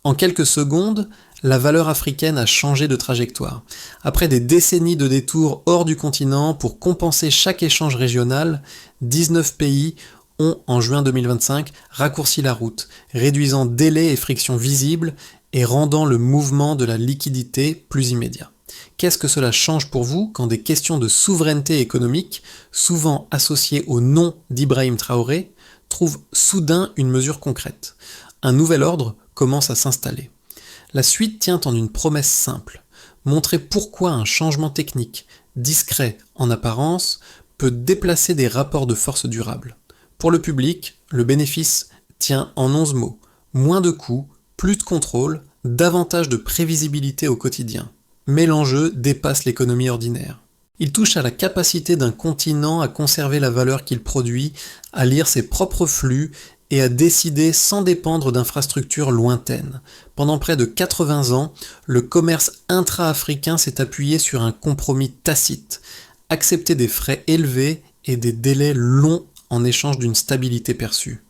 En quelques secondes, la valeur africaine a changé de trajectoire. Après des décennies de détours hors du continent pour compenser chaque échange régional, 19 pays ont, en juin 2025, raccourci la route, réduisant délais et frictions visibles et rendant le mouvement de la liquidité plus immédiat. Qu'est-ce que cela change pour vous quand des questions de souveraineté économique, souvent associées au nom d'Ibrahim Traoré, trouvent soudain une mesure concrète ? Un nouvel ordre commence à s'installer. La suite tient en une promesse simple, montrer pourquoi un changement technique, discret en apparence, peut déplacer des rapports de force durables. Pour le public, le bénéfice tient en 11 mots. Moins de coûts, plus de contrôle, davantage de prévisibilité au quotidien. Mais l'enjeu dépasse l'économie ordinaire. Il touche à la capacité d'un continent à conserver la valeur qu'il produit, à lire ses propres flux et à décider sans dépendre d'infrastructures lointaines. Pendant près de 80 ans, le commerce intra-africain s'est appuyé sur un compromis tacite, accepter des frais élevés et des délais longs en échange d'une stabilité perçue.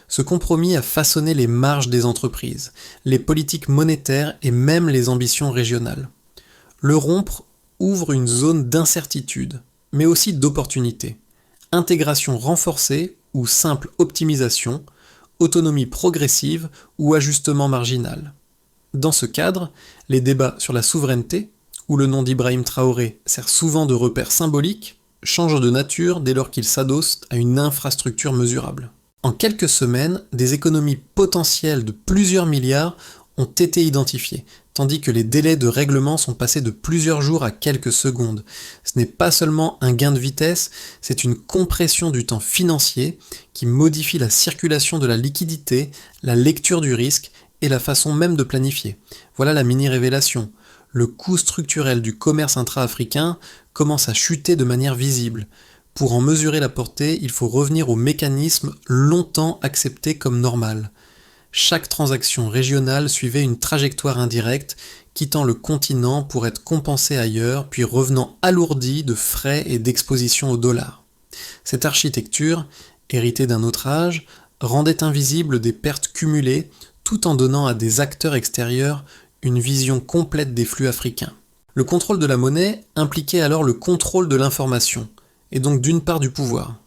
Ce compromis a façonné les marges des entreprises, les politiques monétaires et même les ambitions régionales. Le rompre ouvre une zone d'incertitude, mais aussi d'opportunité. Intégration renforcée ou simple optimisation, autonomie progressive ou ajustement marginal. Dans ce cadre, les débats sur la souveraineté, où le nom d'Ibrahim Traoré sert souvent de repère symbolique, changent de nature dès lors qu'ils s'adossent à une infrastructure mesurable. En quelques semaines, des économies potentielles de plusieurs milliards ont été identifiées, tandis que les délais de règlement sont passés de plusieurs jours à quelques secondes. Ce n'est pas seulement un gain de vitesse, c'est une compression du temps financier qui modifie la circulation de la liquidité, la lecture du risque et la façon même de planifier. Voilà la mini-révélation. Le coût structurel du commerce intra-africain commence à chuter de manière visible. Pour en mesurer la portée, il faut revenir au mécanisme longtemps accepté comme normal. Chaque transaction régionale suivait une trajectoire indirecte, quittant le continent pour être compensée ailleurs, puis revenant alourdie de frais et d'exposition au dollar. Cette architecture, héritée d'un autre âge, rendait invisibles des pertes cumulées, tout en donnant à des acteurs extérieurs une vision complète des flux africains. Le contrôle de la monnaie impliquait alors le contrôle de l'information, et donc d'une part du pouvoir.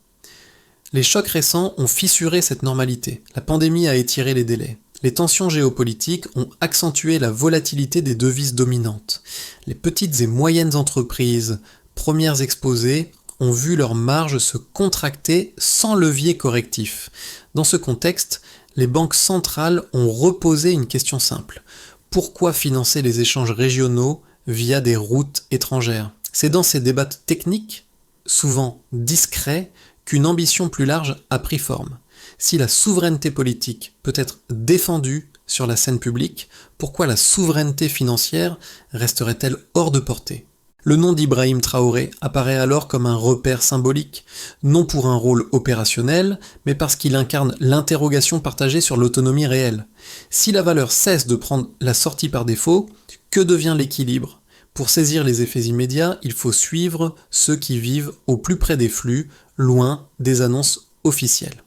Les chocs récents ont fissuré cette normalité. La pandémie a étiré les délais. Les tensions géopolitiques ont accentué la volatilité des devises dominantes. Les petites et moyennes entreprises, premières exposées, ont vu leurs marges se contracter sans levier correctif. Dans ce contexte, les banques centrales ont reposé une question simple. Pourquoi financer les échanges régionaux via des routes étrangères ? C'est dans ces débats techniques, souvent discrets, qu'une ambition plus large a pris forme. Si la souveraineté politique peut être défendue sur la scène publique, pourquoi la souveraineté financière resterait-elle hors de portée ? Le nom d'Ibrahim Traoré apparaît alors comme un repère symbolique, non pour un rôle opérationnel, mais parce qu'il incarne l'interrogation partagée sur l'autonomie réelle. Si la valeur cesse de prendre la sortie par défaut, que devient l'équilibre ? Pour saisir les effets immédiats, il faut suivre ceux qui vivent au plus près des flux, loin des annonces officielles.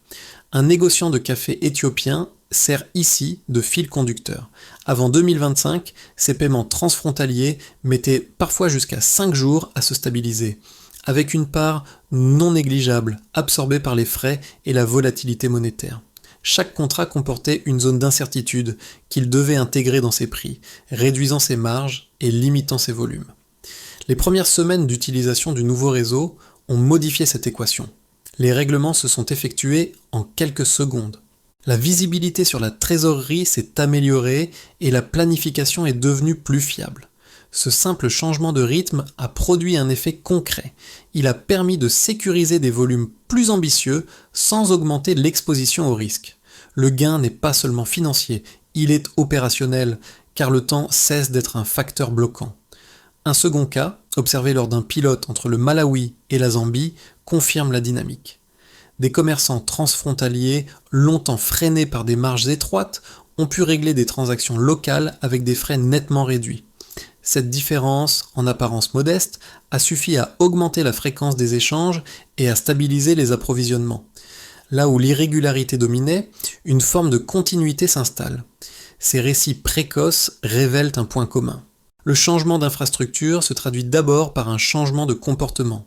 Un négociant de café éthiopien sert ici de fil conducteur. Avant 2025, ces paiements transfrontaliers mettaient parfois jusqu'à 5 jours à se stabiliser, avec une part non négligeable absorbée par les frais et la volatilité monétaire. Chaque contrat comportait une zone d'incertitude qu'il devait intégrer dans ses prix, réduisant ses marges et limitant ses volumes. Les premières semaines d'utilisation du nouveau réseau ont modifié cette équation. Les règlements se sont effectués en quelques secondes. La visibilité sur la trésorerie s'est améliorée et la planification est devenue plus fiable. Ce simple changement de rythme a produit un effet concret. Il a permis de sécuriser des volumes plus ambitieux sans augmenter l'exposition au risque. Le gain n'est pas seulement financier, il est opérationnel, car le temps cesse d'être un facteur bloquant. Un second cas, observé lors d'un pilote entre le Malawi et la Zambie, confirme la dynamique. Des commerçants transfrontaliers, longtemps freinés par des marges étroites, ont pu régler des transactions locales avec des frais nettement réduits. Cette différence, en apparence modeste, a suffi à augmenter la fréquence des échanges et à stabiliser les approvisionnements. Là où l'irrégularité dominait, une forme de continuité s'installe. ces récits précoces révèlent un point commun. Le changement d'infrastructure se traduit d'abord par un changement de comportement.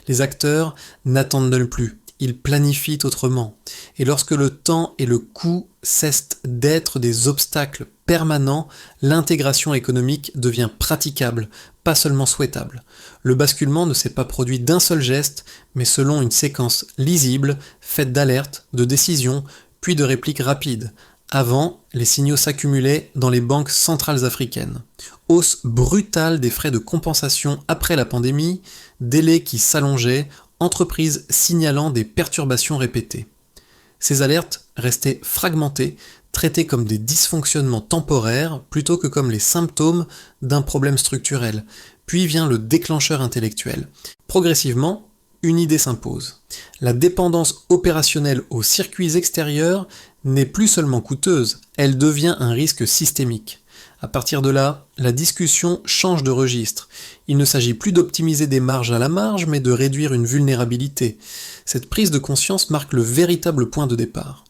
Les acteurs n'attendent plus, ils planifient autrement. Et lorsque le temps et le coût cessent d'être des obstacles permanents, l'intégration économique devient praticable, pas seulement souhaitable. Le basculement ne s'est pas produit d'un seul geste, mais selon une séquence lisible, faite d'alertes, de décisions, puis de répliques rapides. Avant, les signaux s'accumulaient dans les banques centrales africaines. Hausse brutale des frais de compensation après la pandémie, délais qui s'allongeaient, entreprises signalant des perturbations répétées. Ces alertes restaient fragmentées, traitées comme des dysfonctionnements temporaires plutôt que comme les symptômes d'un problème structurel. Puis vient le déclencheur intellectuel. Progressivement, une idée s'impose. La dépendance opérationnelle aux circuits extérieurs n'est plus seulement coûteuse, elle devient un risque systémique. À partir de là, la discussion change de registre. Il ne s'agit plus d'optimiser des marges à la marge, mais de réduire une vulnérabilité. Cette prise de conscience marque le véritable point de départ.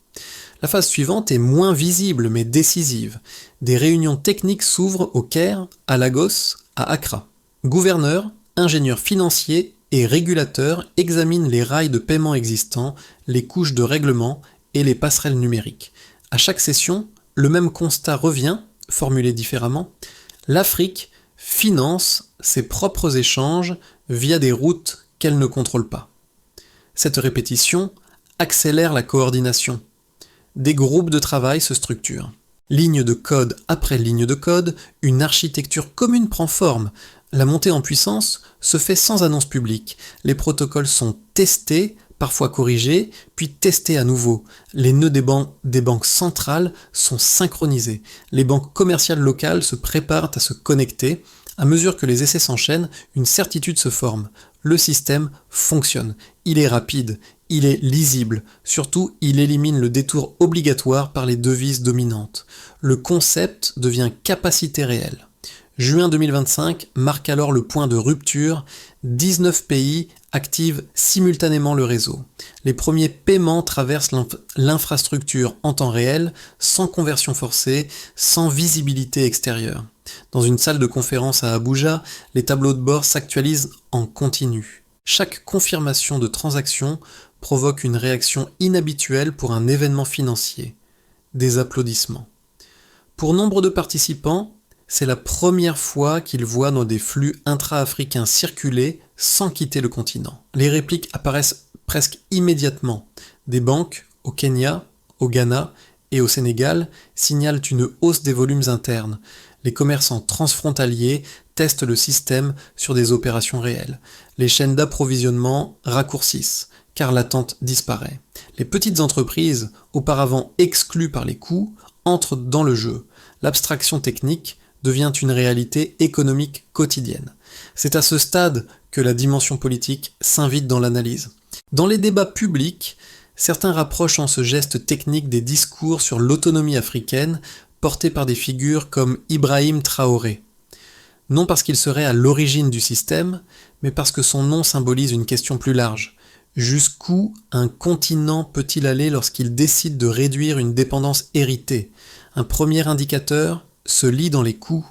La phase suivante est moins visible mais décisive. Des réunions techniques s'ouvrent au Caire, à Lagos, à Accra. Gouverneurs, ingénieurs financiers et régulateurs examinent les rails de paiement existants, les couches de règlement et les passerelles numériques. À chaque session, le même constat revient, formulé différemment. L'Afrique finance ses propres échanges via des routes qu'elle ne contrôle pas. Cette répétition accélère la coordination. Des groupes de travail se structurent. Ligne de code après ligne de code, une architecture commune prend forme. La montée en puissance se fait sans annonce publique. Les protocoles sont testés, parfois corrigés, puis testés à nouveau. Les nœuds des banques centrales sont synchronisés. Les banques commerciales locales se préparent à se connecter. À mesure que les essais s'enchaînent, une certitude se forme. Le système fonctionne. Il est rapide, il est lisible. Surtout, il élimine le détour obligatoire par les devises dominantes. Le concept devient capacité réelle. Juin 2025 marque alors le point de rupture. 19 pays activent simultanément le réseau. Les premiers paiements traversent l'infrastructure en temps réel, sans conversion forcée, sans visibilité extérieure. Dans une salle de conférence à Abuja, les tableaux de bord s'actualisent en continu. Chaque confirmation de transaction provoque une réaction inhabituelle pour un événement financier. Des applaudissements. Pour nombre de participants, c'est la première fois qu'ils voient dans des flux intra-africains circuler sans quitter le continent. Les répliques apparaissent presque immédiatement. Des banques, au Kenya, au Ghana et au Sénégal, signalent une hausse des volumes internes. Les commerçants transfrontaliers testent le système sur des opérations réelles. Les chaînes d'approvisionnement raccourcissent, car l'attente disparaît. Les petites entreprises, auparavant exclues par les coûts, entrent dans le jeu. L'abstraction technique devient une réalité économique quotidienne. C'est à ce stade que la dimension politique s'invite dans l'analyse. Dans les débats publics, certains rapprochent en ce geste technique des discours sur l'autonomie africaine portés par des figures comme Ibrahim Traoré. Non parce qu'il serait à l'origine du système, mais parce que son nom symbolise une question plus large. Jusqu'où un continent peut-il aller lorsqu'il décide de réduire une dépendance héritée ? Un premier indicateur se lit dans les coûts.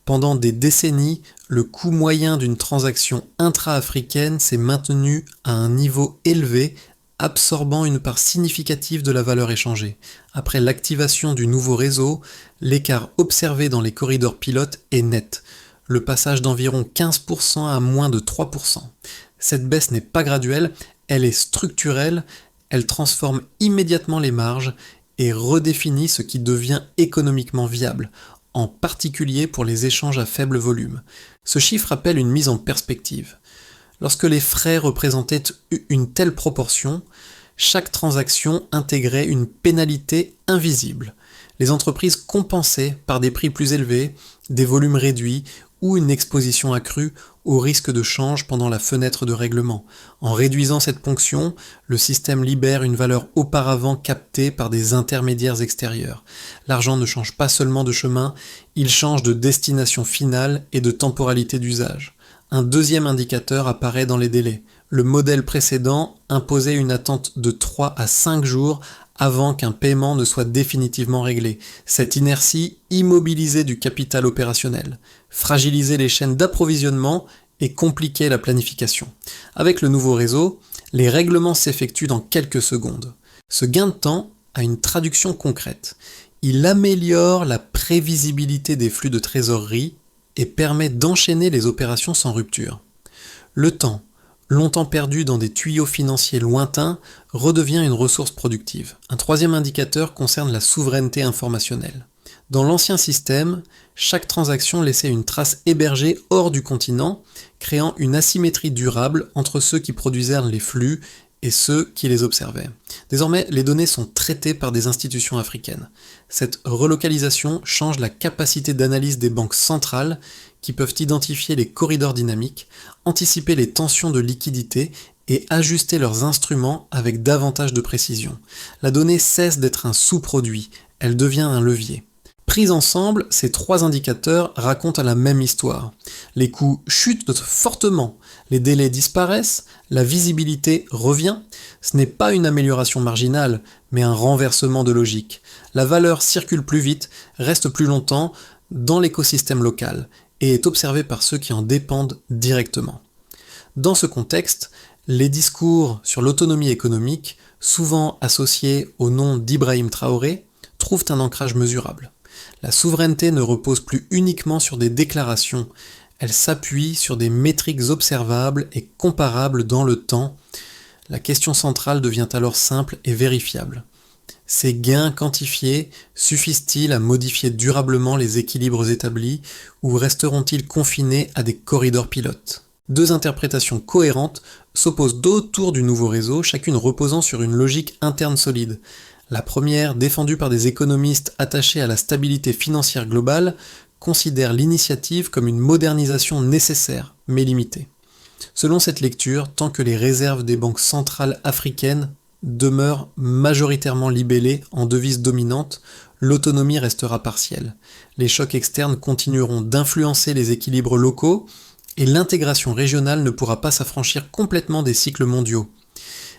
Pendant des décennies, le coût moyen d'une transaction intra-africaine s'est maintenu à un niveau élevé, absorbant une part significative de la valeur échangée. Après l'activation du nouveau réseau, l'écart observé dans les corridors pilotes est net. Le passage d'environ 15% à moins de 3%. Cette baisse n'est pas graduelle, elle est structurelle, elle transforme immédiatement les marges et redéfinit ce qui devient économiquement viable, en particulier pour les échanges à faible volume. Ce chiffre appelle une mise en perspective. Lorsque les frais représentaient une telle proportion, chaque transaction intégrait une pénalité invisible. Les entreprises compensaient par des prix plus élevés, des volumes réduits ou une exposition accrue au risque de change pendant la fenêtre de règlement. En réduisant cette ponction, le système libère une valeur auparavant captée par des intermédiaires extérieurs. L'argent ne change pas seulement de chemin, il change de destination finale et de temporalité d'usage. Un deuxième indicateur apparaît dans les délais. Le modèle précédent imposait une attente de 3 à 5 jours avant qu'un paiement ne soit définitivement réglé. Cette inertie immobilisait du capital opérationnel, fragilisait les chaînes d'approvisionnement et compliquait la planification. Avec le nouveau réseau, les règlements s'effectuent dans quelques secondes. Ce gain de temps a une traduction concrète. Il améliore la prévisibilité des flux de trésorerie et permet d'enchaîner les opérations sans rupture. Le temps, longtemps perdu dans des tuyaux financiers lointains, redevient une ressource productive. Un troisième indicateur concerne la souveraineté informationnelle. Dans l'ancien système, chaque transaction laissait une trace hébergée hors du continent, créant une asymétrie durable entre ceux qui produisèrent les flux et ceux qui les observaient. Désormais, les données sont traitées par des institutions africaines. Cette relocalisation change la capacité d'analyse des banques centrales qui peuvent identifier les corridors dynamiques, anticiper les tensions de liquidité et ajuster leurs instruments avec davantage de précision. La donnée cesse d'être un sous-produit, elle devient un levier. Pris ensemble, ces trois indicateurs racontent la même histoire. Les coûts chutent fortement, les délais disparaissent, la visibilité revient. Ce n'est pas une amélioration marginale, mais un renversement de logique. La valeur circule plus vite, reste plus longtemps dans l'écosystème local et est observée par ceux qui en dépendent directement. Dans ce contexte, les discours sur l'autonomie économique, souvent associés au nom d'Ibrahim Traoré, trouvent un ancrage mesurable. La souveraineté ne repose plus uniquement sur des déclarations, elle s'appuie sur des métriques observables et comparables dans le temps. La question centrale devient alors simple et vérifiable. Ces gains quantifiés suffisent-ils à modifier durablement les équilibres établis ou resteront-ils confinés à des corridors pilotes ? Deux interprétations cohérentes s'opposent autour du nouveau réseau, chacune reposant sur une logique interne solide. La première, défendue par des économistes attachés à la stabilité financière globale, considère l'initiative comme une modernisation nécessaire, mais limitée. Selon cette lecture, tant que les réserves des banques centrales africaines demeurent majoritairement libellées en devises dominantes, l'autonomie restera partielle. Les chocs externes continueront d'influencer les équilibres locaux et l'intégration régionale ne pourra pas s'affranchir complètement des cycles mondiaux.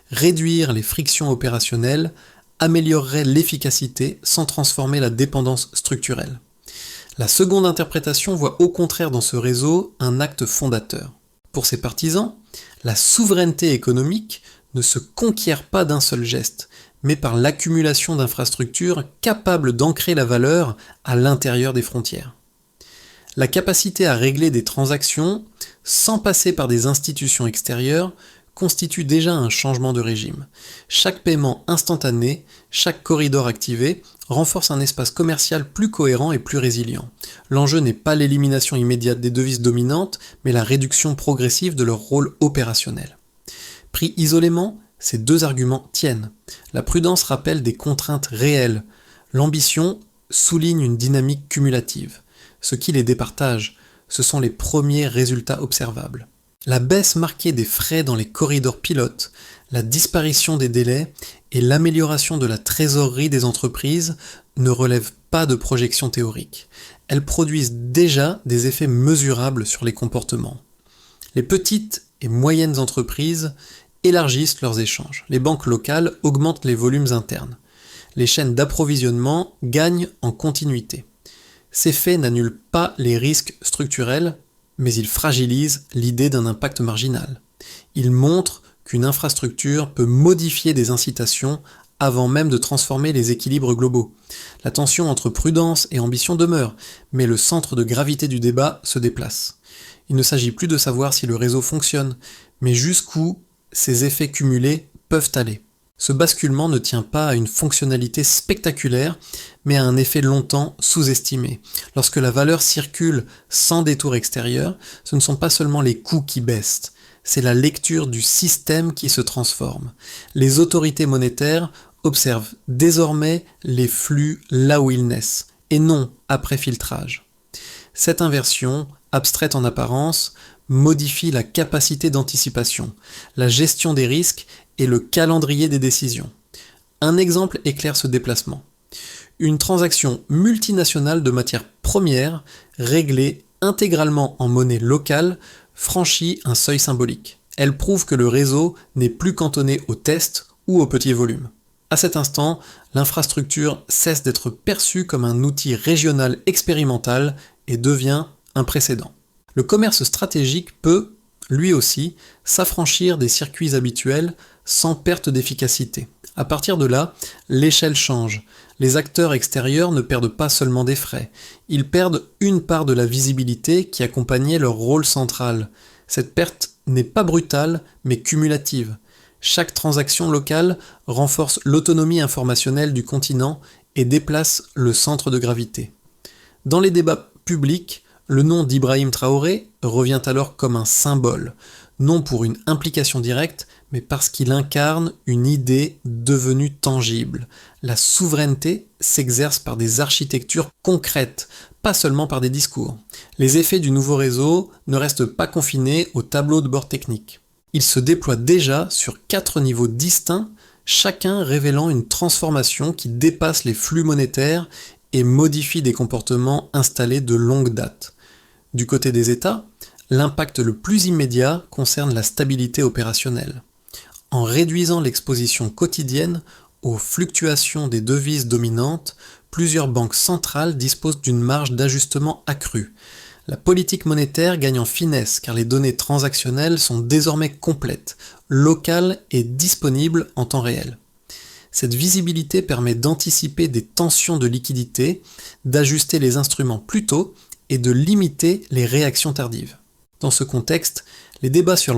Réduire les frictions opérationnelles améliorerait l'efficacité sans transformer la dépendance structurelle. La seconde interprétation voit au contraire dans ce réseau un acte fondateur. Pour ses partisans, la souveraineté économique ne se conquiert pas d'un seul geste, mais par l'accumulation d'infrastructures capables d'ancrer la valeur à l'intérieur des frontières. La capacité à régler des transactions sans passer par des institutions extérieures constitue déjà un changement de régime. Chaque paiement instantané, chaque corridor activé, renforce un espace commercial plus cohérent et plus résilient. L'enjeu n'est pas l'élimination immédiate des devises dominantes, mais la réduction progressive de leur rôle opérationnel. Pris isolément, ces deux arguments tiennent. La prudence rappelle des contraintes réelles. L'ambition souligne une dynamique cumulative. Ce qui les départage, ce sont les premiers résultats observables. La baisse marquée des frais dans les corridors pilotes, la disparition des délais et l'amélioration de la trésorerie des entreprises ne relèvent pas de projections théoriques. Elles produisent déjà des effets mesurables sur les comportements. Les petites et moyennes entreprises élargissent leurs échanges. Les banques locales augmentent les volumes internes. Les chaînes d'approvisionnement gagnent en continuité. Ces faits n'annulent pas les risques structurels, mais ils fragilisent l'idée d'un impact marginal. Ils montrent qu'une infrastructure peut modifier des incitations avant même de transformer les équilibres globaux. La tension entre prudence et ambition demeure, mais le centre de gravité du débat se déplace. Il ne s'agit plus de savoir si le réseau fonctionne, mais jusqu'où ces effets cumulés peuvent aller. Ce basculement ne tient pas à une fonctionnalité spectaculaire, mais à un effet longtemps sous-estimé. Lorsque la valeur circule sans détour extérieur, ce ne sont pas seulement les coûts qui baissent, c'est la lecture du système qui se transforme. Les autorités monétaires observent désormais les flux là où ils naissent, et non après filtrage. Cette inversion, abstraite en apparence, modifie la capacité d'anticipation, la gestion des risques et le calendrier des décisions. Un exemple éclaire ce déplacement. Une transaction multinationale de matières premières, réglée intégralement en monnaie locale, franchit un seuil symbolique. Elle prouve que le réseau n'est plus cantonné aux tests ou aux petits volumes. À cet instant, l'infrastructure cesse d'être perçue comme un outil régional expérimental et devient un précédent. Le commerce stratégique peut, lui aussi, s'affranchir des circuits habituels sans perte d'efficacité. À partir de là, l'échelle change. Les acteurs extérieurs ne perdent pas seulement des frais, ils perdent une part de la visibilité qui accompagnait leur rôle central. Cette perte n'est pas brutale, mais cumulative. Chaque transaction locale renforce l'autonomie informationnelle du continent et déplace le centre de gravité. Dans les débats publics, le nom d'Ibrahim Traoré revient alors comme un symbole, non pour une implication directe, mais parce qu'il incarne une idée devenue tangible. La souveraineté s'exerce par des architectures concrètes, pas seulement par des discours. Les effets du nouveau réseau ne restent pas confinés au tableau de bord technique. Ils se déploient déjà sur 4 niveaux distincts, chacun révélant une transformation qui dépasse les flux monétaires et modifie des comportements installés de longue date. Du côté des États, l'impact le plus immédiat concerne la stabilité opérationnelle. En réduisant l'exposition quotidienne aux fluctuations des devises dominantes, plusieurs banques centrales disposent d'une marge d'ajustement accrue. La politique monétaire gagne en finesse car les données transactionnelles sont désormais complètes, locales et disponibles en temps réel. Cette visibilité permet d'anticiper des tensions de liquidité, d'ajuster les instruments plus tôt et de limiter les réactions tardives. Dans ce contexte, les débats sur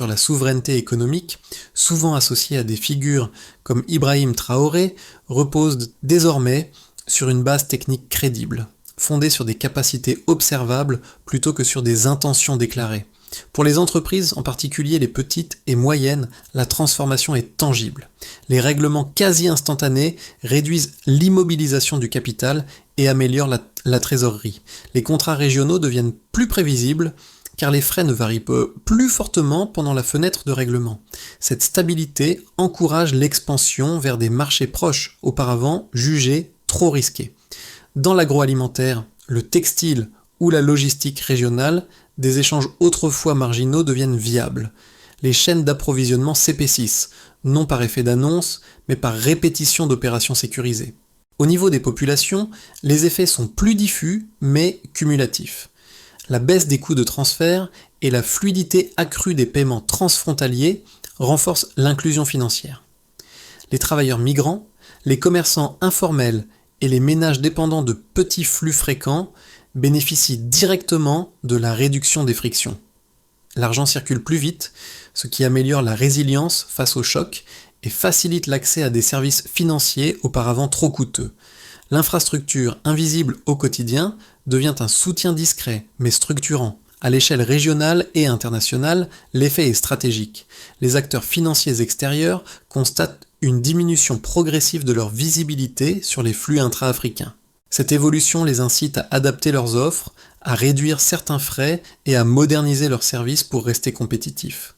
la souveraineté économique, souvent associés à des figures comme Ibrahim Traoré, reposent désormais sur une base technique crédible, fondée sur des capacités observables plutôt que sur des intentions déclarées. Pour les entreprises, en particulier les petites et moyennes, la transformation est tangible. Les règlements quasi instantanés réduisent l'immobilisation du capital et améliorent la trésorerie. Les contrats régionaux deviennent plus prévisibles car les frais ne varient plus fortement pendant la fenêtre de règlement. Cette stabilité encourage l'expansion vers des marchés proches, auparavant jugés trop risqués. Dans l'agroalimentaire, le textile ou la logistique régionale, des échanges autrefois marginaux deviennent viables. Les chaînes d'approvisionnement s'épaississent, non par effet d'annonce, mais par répétition d'opérations sécurisées. Au niveau des populations, les effets sont plus diffus, mais cumulatifs. La baisse des coûts de transfert et la fluidité accrue des paiements transfrontaliers renforcent l'inclusion financière. Les travailleurs migrants, les commerçants informels et les ménages dépendants de petits flux fréquents bénéficient directement de la réduction des frictions. L'argent circule plus vite, ce qui améliore la résilience face aux chocs et facilite l'accès à des services financiers auparavant trop coûteux. L'infrastructure invisible au quotidien devient un soutien discret, mais structurant. À l'échelle régionale et internationale, l'effet est stratégique. Les acteurs financiers extérieurs constatent une diminution progressive de leur visibilité sur les flux intra-africains. Cette évolution les incite à adapter leurs offres, à réduire certains frais et à moderniser leurs services pour rester compétitifs.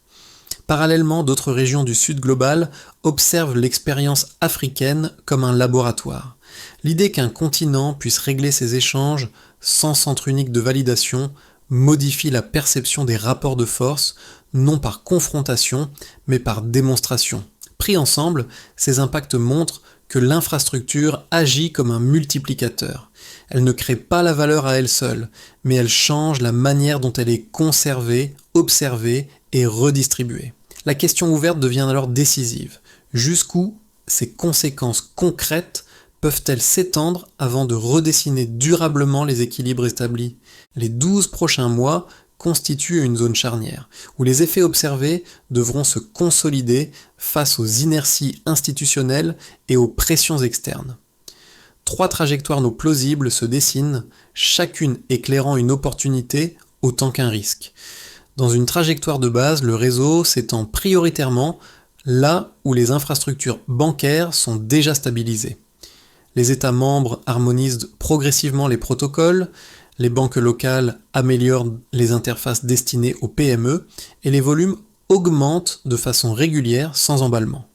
Parallèlement, d'autres régions du Sud global observent l'expérience africaine comme un laboratoire. L'idée qu'un continent puisse régler ses échanges sans centre unique de validation modifie la perception des rapports de force, non par confrontation, mais par démonstration. Pris ensemble, ces impacts montrent que l'infrastructure agit comme un multiplicateur. Elle ne crée pas la valeur à elle seule, mais elle change la manière dont elle est conservée, observée et redistribuée. La question ouverte devient alors décisive. Jusqu'où ces conséquences concrètes peuvent-elles s'étendre avant de redessiner durablement les équilibres établis ? Les 12 prochains mois constituent une zone charnière, où les effets observés devront se consolider face aux inerties institutionnelles et aux pressions externes. 3 trajectoires non plausibles se dessinent, chacune éclairant une opportunité autant qu'un risque. Dans une trajectoire de base, le réseau s'étend prioritairement là où les infrastructures bancaires sont déjà stabilisées. Les États membres harmonisent progressivement les protocoles, les banques locales améliorent les interfaces destinées aux PME et les volumes augmentent de façon régulière sans emballement.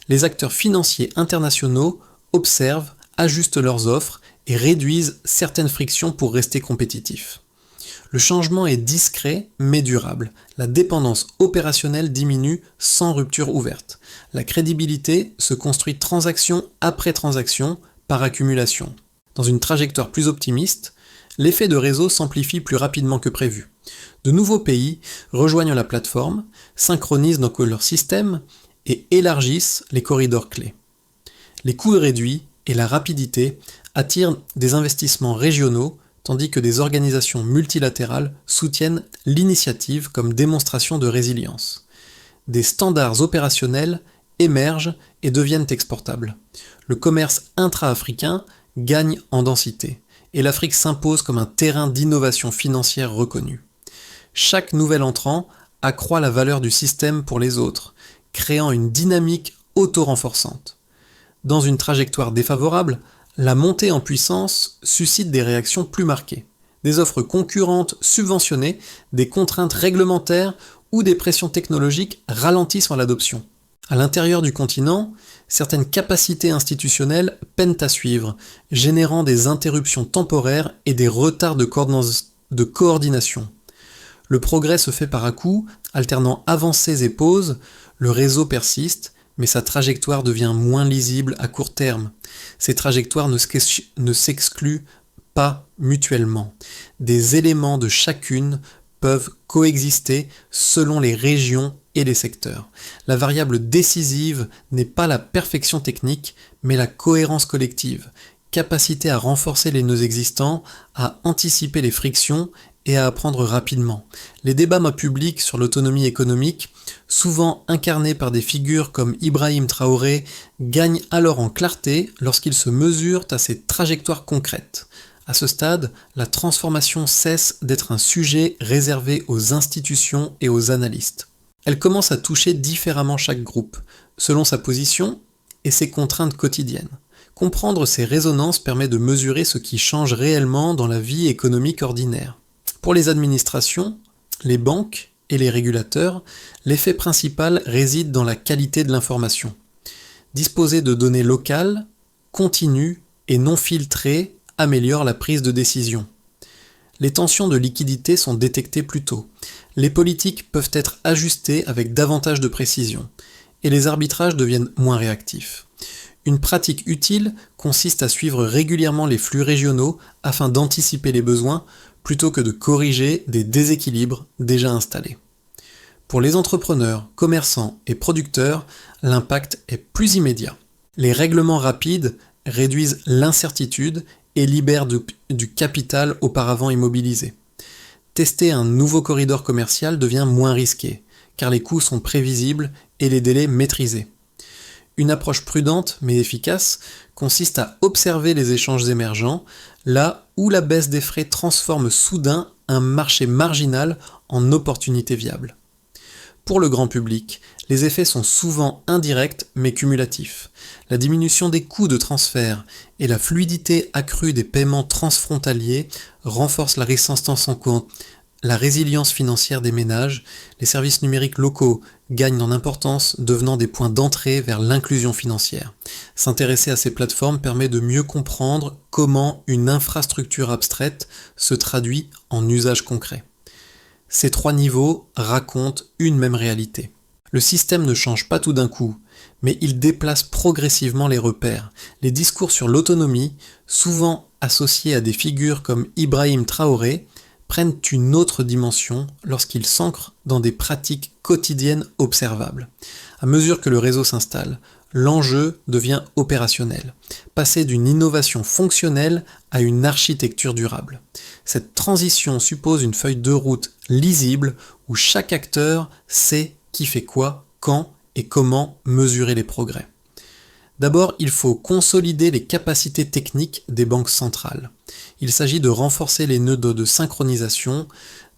Les acteurs financiers internationaux observent, ajustent leurs offres et réduisent certaines frictions pour rester compétitifs. Le changement est discret mais durable. La dépendance opérationnelle diminue sans rupture ouverte. La crédibilité se construit transaction après transaction par accumulation. Dans une trajectoire plus optimiste, l'effet de réseau s'amplifie plus rapidement que prévu. De nouveaux pays rejoignent la plateforme, synchronisent donc leurs systèmes et élargissent les corridors clés. Les coûts réduits et la rapidité attirent des investissements régionaux, tandis que des organisations multilatérales soutiennent l'initiative comme démonstration de résilience. Des standards opérationnels émergent et deviennent exportables. Le commerce intra-africain gagne en densité, et l'Afrique s'impose comme un terrain d'innovation financière reconnu. Chaque nouvel entrant accroît la valeur du système pour les autres, créant une dynamique auto-renforçante. Dans une trajectoire défavorable, la montée en puissance suscite des réactions plus marquées. Des offres concurrentes subventionnées, des contraintes réglementaires ou des pressions technologiques ralentissent l'adoption. À l'intérieur du continent, certaines capacités institutionnelles peinent à suivre, générant des interruptions temporaires et des retards de coordination. Le progrès se fait par à-coups, alternant avancées et pauses, le réseau persiste, mais sa trajectoire devient moins lisible à court terme. Ces trajectoires ne s'excluent pas mutuellement. Des éléments de chacune peuvent coexister selon les régions et les secteurs. La variable décisive n'est pas la perfection technique, mais la cohérence collective, capacité à renforcer les nœuds existants, à anticiper les frictions et à apprendre rapidement. Les débats publics sur l'autonomie économique, souvent incarnés par des figures comme Ibrahim Traoré, gagnent alors en clarté lorsqu'ils se mesurent à ces trajectoires concrètes. À ce stade, la transformation cesse d'être un sujet réservé aux institutions et aux analystes. Elle commence à toucher différemment chaque groupe, selon sa position et ses contraintes quotidiennes. Comprendre ces résonances permet de mesurer ce qui change réellement dans la vie économique ordinaire. Pour les administrations, les banques et les régulateurs, l'effet principal réside dans la qualité de l'information. Disposer de données locales, continues et non filtrées améliore la prise de décision. Les tensions de liquidité sont détectées plus tôt. Les politiques peuvent être ajustées avec davantage de précision. Et les arbitrages deviennent moins réactifs. Une pratique utile consiste à suivre régulièrement les flux régionaux afin d'anticiper les besoins plutôt que de corriger des déséquilibres déjà installés. Pour les entrepreneurs, commerçants et producteurs, l'impact est plus immédiat. Les règlements rapides réduisent l'incertitude et libèrent du capital auparavant immobilisé. Tester un nouveau corridor commercial devient moins risqué, car les coûts sont prévisibles et les délais maîtrisés. Une approche prudente mais efficace consiste à observer les échanges émergents, là où la baisse des frais transforme soudain un marché marginal en opportunité viable. Pour le grand public, les effets sont souvent indirects mais cumulatifs. La diminution des coûts de transfert et la fluidité accrue des paiements transfrontaliers renforcent la résilience financière des ménages. Les services numériques locaux gagnent en importance, devenant des points d'entrée vers l'inclusion financière. S'intéresser à ces plateformes permet de mieux comprendre comment une infrastructure abstraite se traduit en usage concret. Ces trois niveaux racontent une même réalité. Le système ne change pas tout d'un coup, mais il déplace progressivement les repères. Les discours sur l'autonomie, souvent associés à des figures comme Ibrahim Traoré, prennent une autre dimension lorsqu'ils s'ancrent dans des pratiques quotidiennes observables. À mesure que le réseau s'installe, l'enjeu devient opérationnel. Passer d'une innovation fonctionnelle à une architecture durable. Cette transition suppose une feuille de route lisible où chaque acteur sait qui fait quoi, quand et comment mesurer les progrès. D'abord, il faut consolider les capacités techniques des banques centrales. Il s'agit de renforcer les nœuds de synchronisation,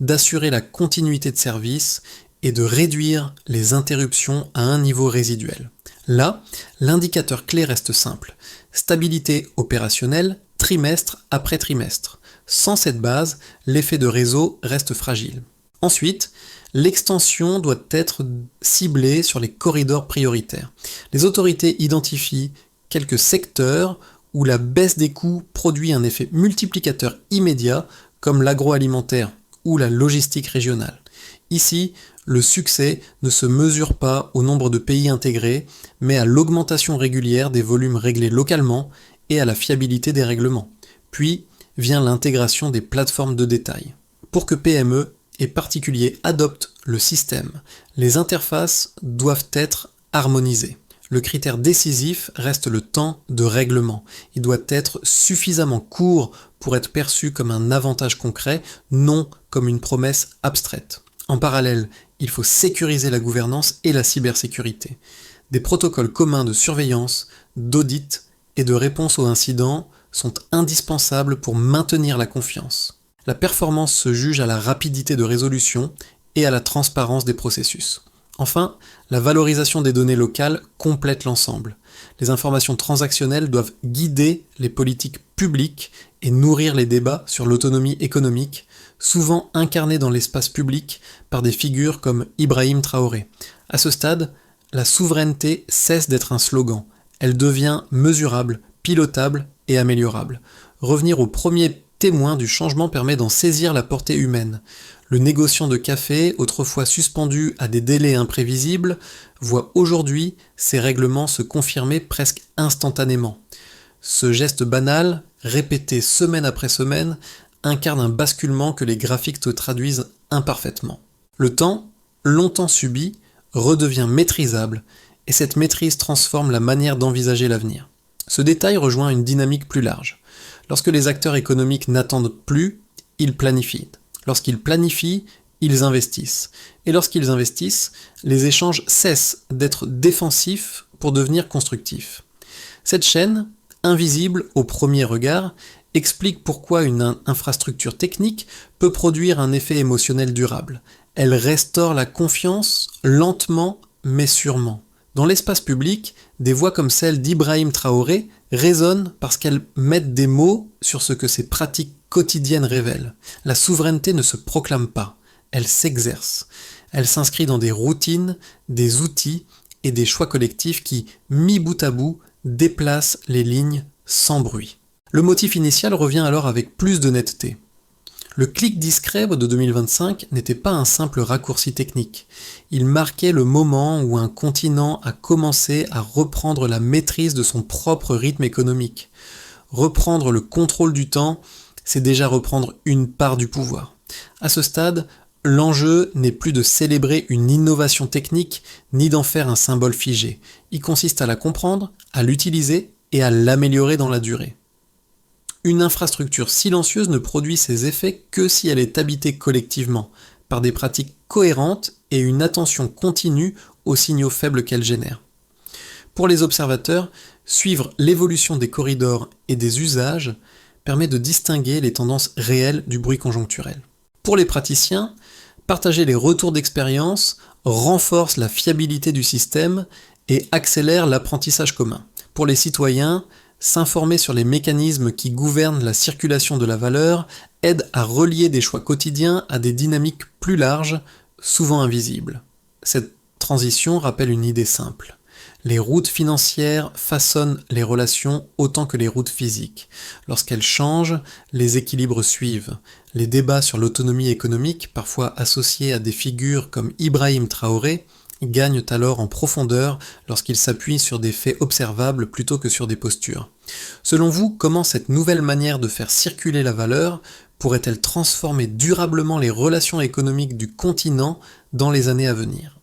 d'assurer la continuité de service et de réduire les interruptions à un niveau résiduel. Là, l'indicateur clé reste simple. Stabilité opérationnelle, trimestre après trimestre. Sans cette base, l'effet de réseau reste fragile. Ensuite, l'extension doit être ciblée sur les corridors prioritaires. Les autorités identifient quelques secteurs où la baisse des coûts produit un effet multiplicateur immédiat, comme l'agroalimentaire ou la logistique régionale. Ici, le succès ne se mesure pas au nombre de pays intégrés, mais à l'augmentation régulière des volumes réglés localement et à la fiabilité des règlements. Puis vient l'intégration des plateformes de détail. Pour que PME et particuliers adoptent le système, les interfaces doivent être harmonisées. Le critère décisif reste le temps de règlement. Il doit être suffisamment court pour être perçu comme un avantage concret, non comme une promesse abstraite. En parallèle, il faut sécuriser la gouvernance et la cybersécurité. Des protocoles communs de surveillance, d'audit et de réponse aux incidents sont indispensables pour maintenir la confiance. La performance se juge à la rapidité de résolution et à la transparence des processus. Enfin, la valorisation des données locales complète l'ensemble. Les informations transactionnelles doivent guider les politiques publiques et nourrir les débats sur l'autonomie économique, souvent incarnée dans l'espace public par des figures comme Ibrahim Traoré. À ce stade, la souveraineté cesse d'être un slogan. Elle devient mesurable, pilotable et améliorable. Revenir au premier témoin du changement permet d'en saisir la portée humaine. Le négociant de café, autrefois suspendu à des délais imprévisibles, voit aujourd'hui ses règlements se confirmer presque instantanément. Ce geste banal, répété semaine après semaine, incarne un basculement que les graphiques te traduisent imparfaitement. Le temps, longtemps subi, redevient maîtrisable, et cette maîtrise transforme la manière d'envisager l'avenir. Ce détail rejoint une dynamique plus large. Lorsque les acteurs économiques n'attendent plus, ils planifient. Lorsqu'ils planifient, ils investissent. Et lorsqu'ils investissent, les échanges cessent d'être défensifs pour devenir constructifs. Cette chaîne, invisible au premier regard, explique pourquoi une infrastructure technique peut produire un effet émotionnel durable. Elle restaure la confiance lentement mais sûrement. Dans l'espace public, des voix comme celle d'Ibrahim Traoré résonnent parce qu'elles mettent des mots sur ce que ces pratiques quotidiennes révèlent. La souveraineté ne se proclame pas, elle s'exerce. Elle s'inscrit dans des routines, des outils et des choix collectifs qui, mis bout à bout, déplacent les lignes sans bruit. Le motif initial revient alors avec plus de netteté. Le clic discret de 2025 n'était pas un simple raccourci technique. Il marquait le moment où un continent a commencé à reprendre la maîtrise de son propre rythme économique. Reprendre le contrôle du temps, c'est déjà reprendre une part du pouvoir. À ce stade, l'enjeu n'est plus de célébrer une innovation technique, ni d'en faire un symbole figé. Il consiste à la comprendre, à l'utiliser et à l'améliorer dans la durée. Une infrastructure silencieuse ne produit ses effets que si elle est habitée collectivement, par des pratiques cohérentes et une attention continue aux signaux faibles qu'elle génère. Pour les observateurs, suivre l'évolution des corridors et des usages permet de distinguer les tendances réelles du bruit conjoncturel. Pour les praticiens, partager les retours d'expérience renforce la fiabilité du système et accélère l'apprentissage commun. Pour les citoyens, s'informer sur les mécanismes qui gouvernent la circulation de la valeur aide à relier des choix quotidiens à des dynamiques plus larges, souvent invisibles. Cette transition rappelle une idée simple. Les routes financières façonnent les relations autant que les routes physiques. Lorsqu'elles changent, les équilibres suivent. Les débats sur l'autonomie économique, parfois associés à des figures comme Ibrahim Traoré, gagnent alors en profondeur lorsqu'ils s'appuient sur des faits observables plutôt que sur des postures. Selon vous, comment cette nouvelle manière de faire circuler la valeur pourrait-elle transformer durablement les relations économiques du continent dans les années à venir ?